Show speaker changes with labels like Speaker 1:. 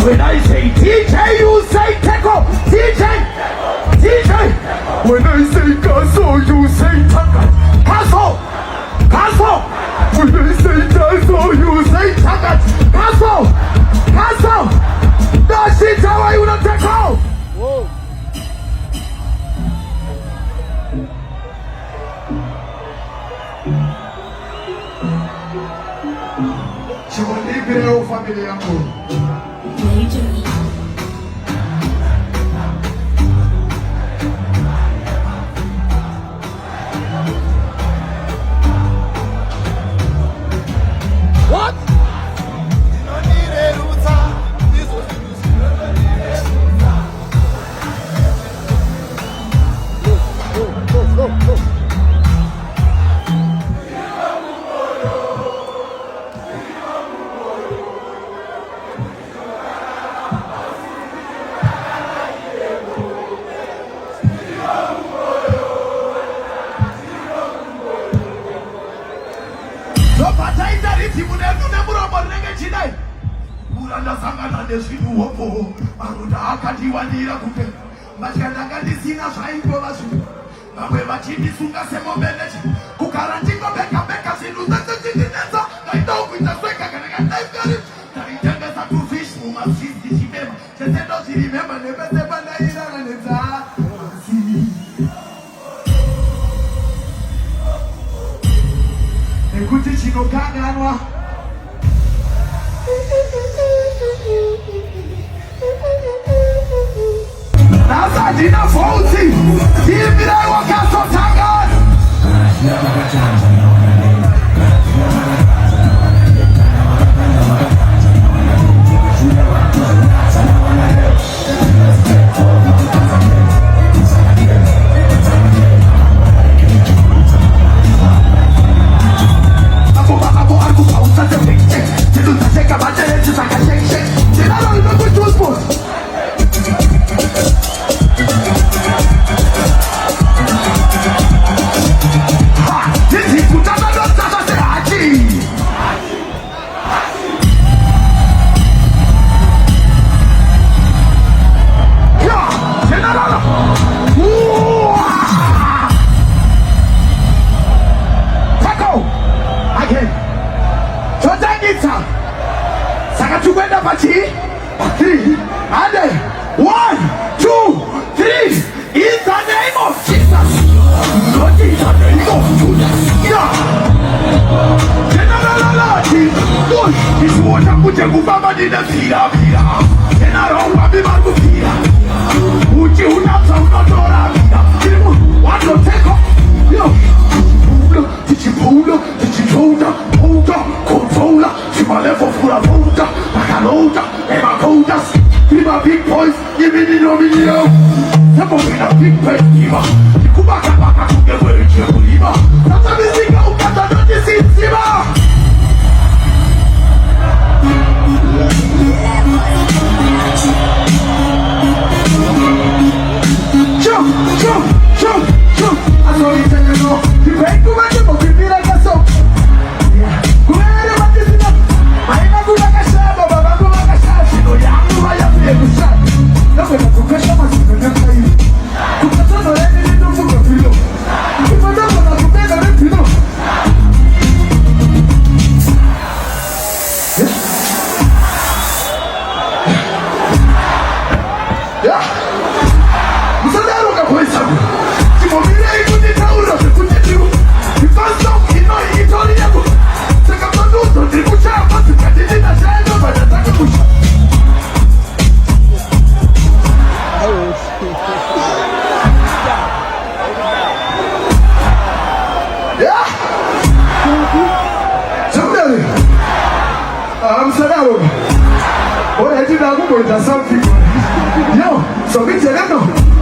Speaker 1: When I say DJ, you say Teko. DJ. When I say Kaso, you say Takat. Kaso. When I say Kaso, you say Takat. Kaso. That's it. How are you not Teko? Whoa. Family what? Go. Big boys, give me the video. mpeniba kubaka baka kugeweje kuliba sasa mizika ukata noti sinzima Jump aso iteno kipengu manje mokibira kaso kuere matizina maina kubaka shaba baba kubaka shashi no yangu haya kuyekusha nawe nakukesha mazito nyangai kukatano leni nito fuka filo kipatano na kupenda repino Musadaro kakwesa Timomire ikuti tauro sekutitiu Ifanso inoi itori yako Seka manuto tribucha Masu katini na shayno Badataka kusha Yeah Somebody Musadaro Oya jina kumbo ita some people Yo, so me tell them no